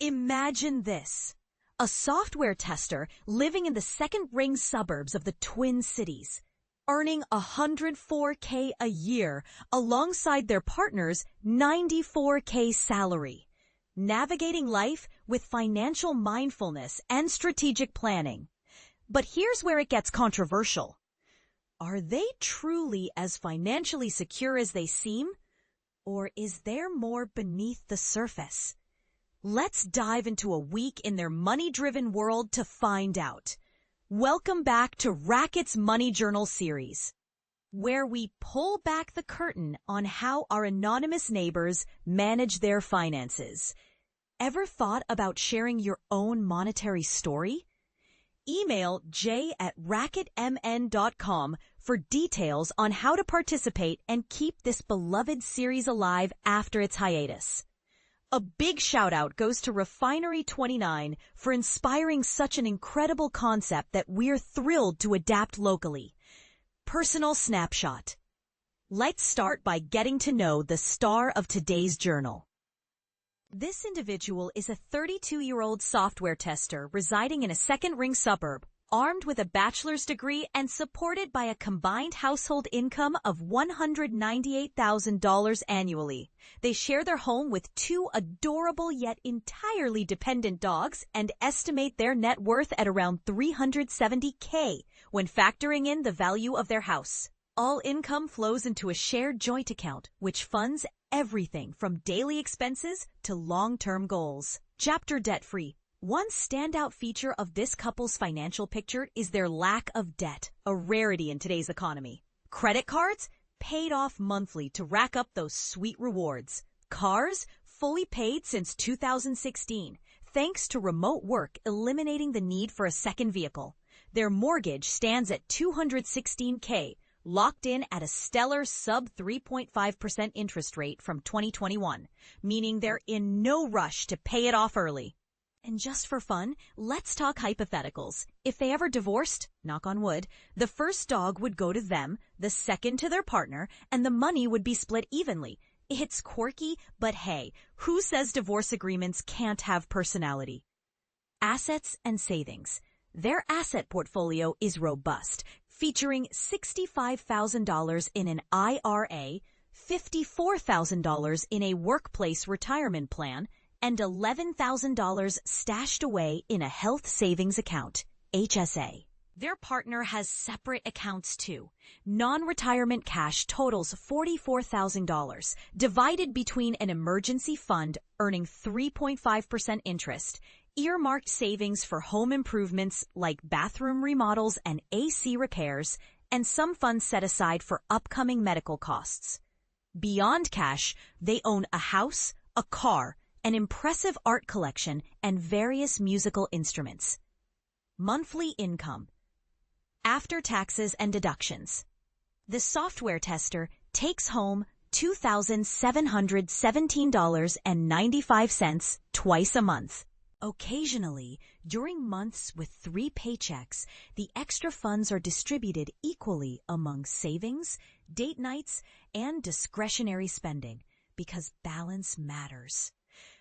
Imagine this. A software tester living in the second-ring suburbs of the Twin Cities, earning $104K a year alongside their partner's $94K salary, navigating life with financial mindfulness and strategic planning. But here's where it gets controversial. Are they truly as financially secure as they seem? Or is there more beneath the surface? Let's dive into a week in their money-driven world to find out. Welcome back to Racket's Money Journal series, where we pull back the curtain on how our anonymous neighbors manage their finances. Ever thought about sharing your own monetary story? Email j@racketmn.com for details on how to participate and keep this beloved series alive after its hiatus. A big shout out goes to Refinery29 for inspiring such an incredible concept that we're thrilled to adapt locally. Personal snapshot. Let's start by getting to know the star of today's journal. This individual is a 32-year-old software tester residing in a second-ring suburb, armed with a bachelor's degree and supported by a combined household income of $198,000 annually. They share their home with two adorable yet entirely dependent dogs and estimate their net worth at around $370K when factoring in the value of their house. All income flows into a shared joint account, which funds everything from daily expenses to long-term goals. Chapter debt-free. One standout feature of this couple's financial picture is their lack of debt, a rarity in today's economy. Credit cards? Paid off monthly to rack up those sweet rewards. Cars? Fully paid since 2016, thanks to remote work eliminating the need for a second vehicle. Their mortgage stands at $216K, locked in at a stellar sub 3.5% interest rate from 2021, meaning they're in no rush to pay it off early. And just for fun, let's talk hypotheticals. If they ever divorced, knock on wood, the first dog would go to them, the second to their partner, and the money would be split evenly. It's quirky, but hey, who says divorce agreements can't have personality? Assets and savings. Their asset portfolio is robust, featuring $65,000 in an IRA, $54,000 in a workplace retirement plan, and $11,000 stashed away in a health savings account, HSA. Their partner has separate accounts too. Non-retirement cash totals $44,000, divided between an emergency fund earning 3.5% interest, earmarked savings for home improvements like bathroom remodels and AC repairs, and some funds set aside for upcoming medical costs. Beyond cash, they own a house, a car, an impressive art collection, and various musical instruments. Monthly income. After taxes and deductions, the software tester takes home $2,717.95 twice a month. Occasionally, during months with 3 paychecks, the extra funds are distributed equally among savings, date nights, and discretionary spending, because balance matters.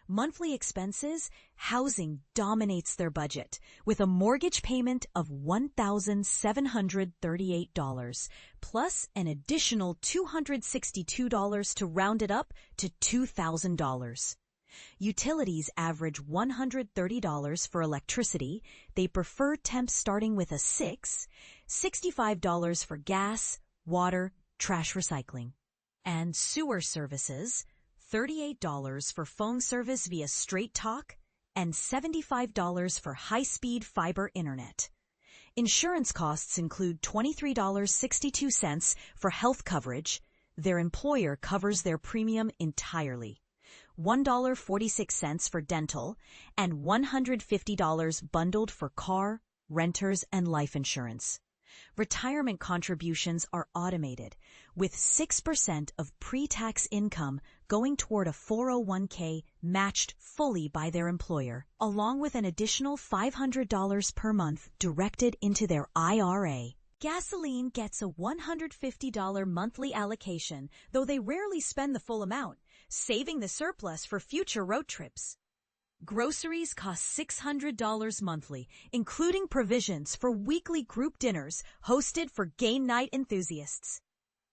Monthly expenses, housing dominates their budget, with a mortgage payment of $1,738, plus an additional $262 to round it up to $2,000. Utilities average $130 for electricity. They prefer temps starting with a 6, $65 for gas, water, trash recycling. And sewer services, $38 for phone service via Straight Talk, and $75 for high-speed fiber internet. Insurance costs include $23.62 for health coverage. Their employer covers their premium entirely. $1.46 for dental, and $150 bundled for car, renters, and life insurance. Retirement contributions are automated, with 6% of pre-tax income going toward a 401k matched fully by their employer, along with an additional $500 per month directed into their IRA. Gasoline gets a $150 monthly allocation, though they rarely spend the full amount, saving the surplus for future road trips. Groceries cost $600 monthly, including provisions for weekly group dinners hosted for game night enthusiasts.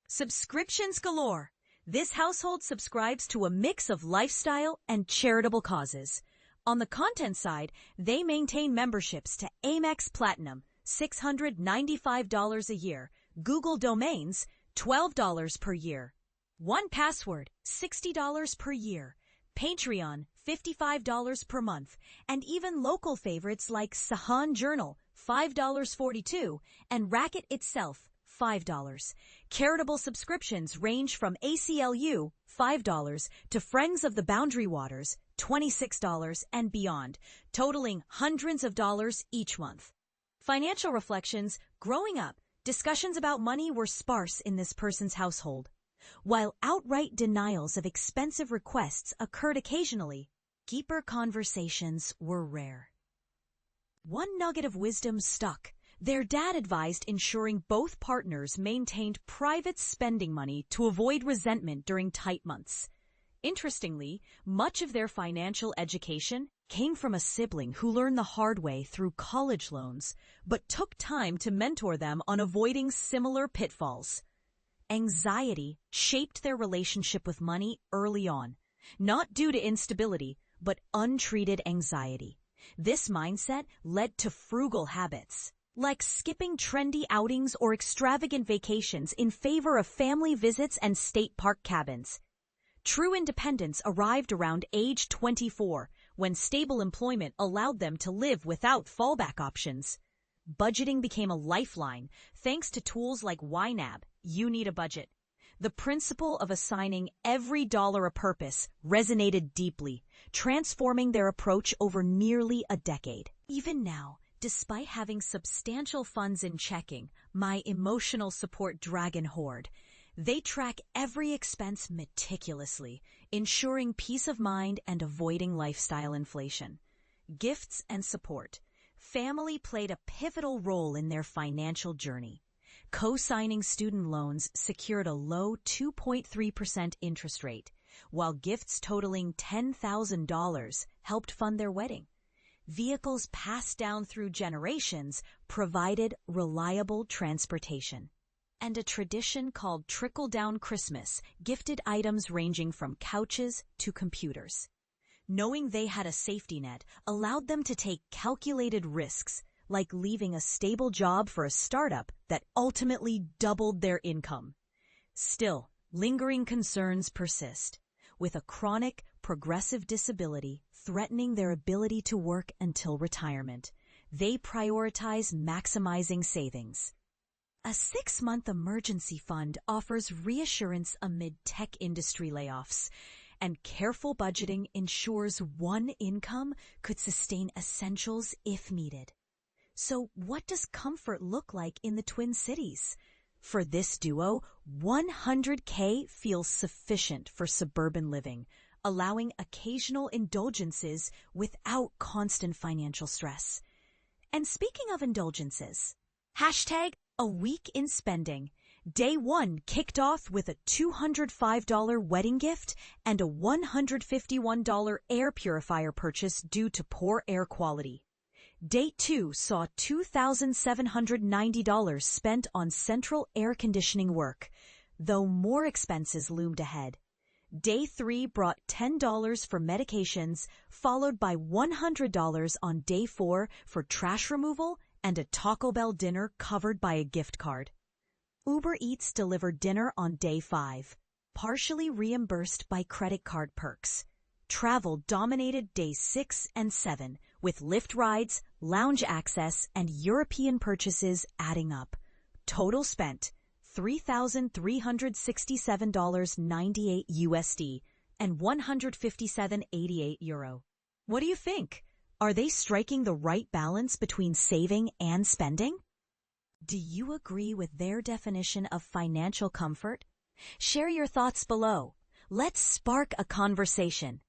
Subscriptions galore. This household subscribes to a mix of lifestyle and charitable causes. On the content side, they maintain memberships to Amex Platinum, $695 a year, Google Domains, $12 per year, 1Password, $60 per year, Patreon, $55 per month, and even local favorites like Sahan Journal, $5.42, and Racket itself, $5. Charitable subscriptions range from ACLU, $5, to Friends of the Boundary Waters, $26, and beyond, totaling hundreds of dollars each month. Financial reflections: growing up, discussions about money were sparse in this person's household. While outright denials of expensive requests occurred occasionally, deeper conversations were rare. One nugget of wisdom stuck. Their dad advised ensuring both partners maintained private spending money to avoid resentment during tight months. Interestingly, much of their financial education came from a sibling who learned the hard way through college loans, but took time to mentor them on avoiding similar pitfalls. Anxiety shaped their relationship with money early on, not due to instability, but untreated anxiety. This mindset led to frugal habits, like skipping trendy outings or extravagant vacations in favor of family visits and state park cabins. True independence arrived around age 24, when stable employment allowed them to live without fallback options. Budgeting became a lifeline thanks to tools like YNAB, You Need a Budget. The principle of assigning every dollar a purpose resonated deeply, transforming their approach over nearly a decade. Even now, despite having substantial funds in checking, my emotional support dragon hoard, they track every expense meticulously, ensuring peace of mind and avoiding lifestyle inflation. Gifts and support. Family played a pivotal role in their financial journey. Co-signing student loans secured a low 2.3% interest rate, while gifts totaling $10,000 helped fund their wedding. Vehicles passed down through generations provided reliable transportation. And a tradition called Trickle-Down Christmas gifted items ranging from couches to computers. Knowing they had a safety net allowed them to take calculated risks, like leaving a stable job for a startup that ultimately doubled their income. Still, lingering concerns persist, with a chronic, progressive disability threatening their ability to work until retirement. They prioritize maximizing savings. A 6-month emergency fund offers reassurance amid tech industry layoffs, and careful budgeting ensures one income could sustain essentials if needed. So what does comfort look like in the Twin Cities? For this duo, $100K feels sufficient for suburban living, allowing occasional indulgences without constant financial stress. And speaking of indulgences, hashtag a week in spending. Day 1 kicked off with a $205 wedding gift and a $151 air purifier purchase due to poor air quality. Day 2 saw $2,790 spent on central air conditioning work, though more expenses loomed ahead. Day 3 brought $10 for medications, followed by $100 on Day 4 for trash removal and a Taco Bell dinner covered by a gift card. Uber Eats delivered dinner on Day 5, partially reimbursed by credit card perks. Travel dominated Days 6 and 7, with Lyft rides, lounge access, and European purchases adding up. Total spent $3,367.98 USD and €157.88. What do you think? Are they striking the right balance between saving and spending? Do you agree with their definition of financial comfort? Share your thoughts below. Let's spark a conversation.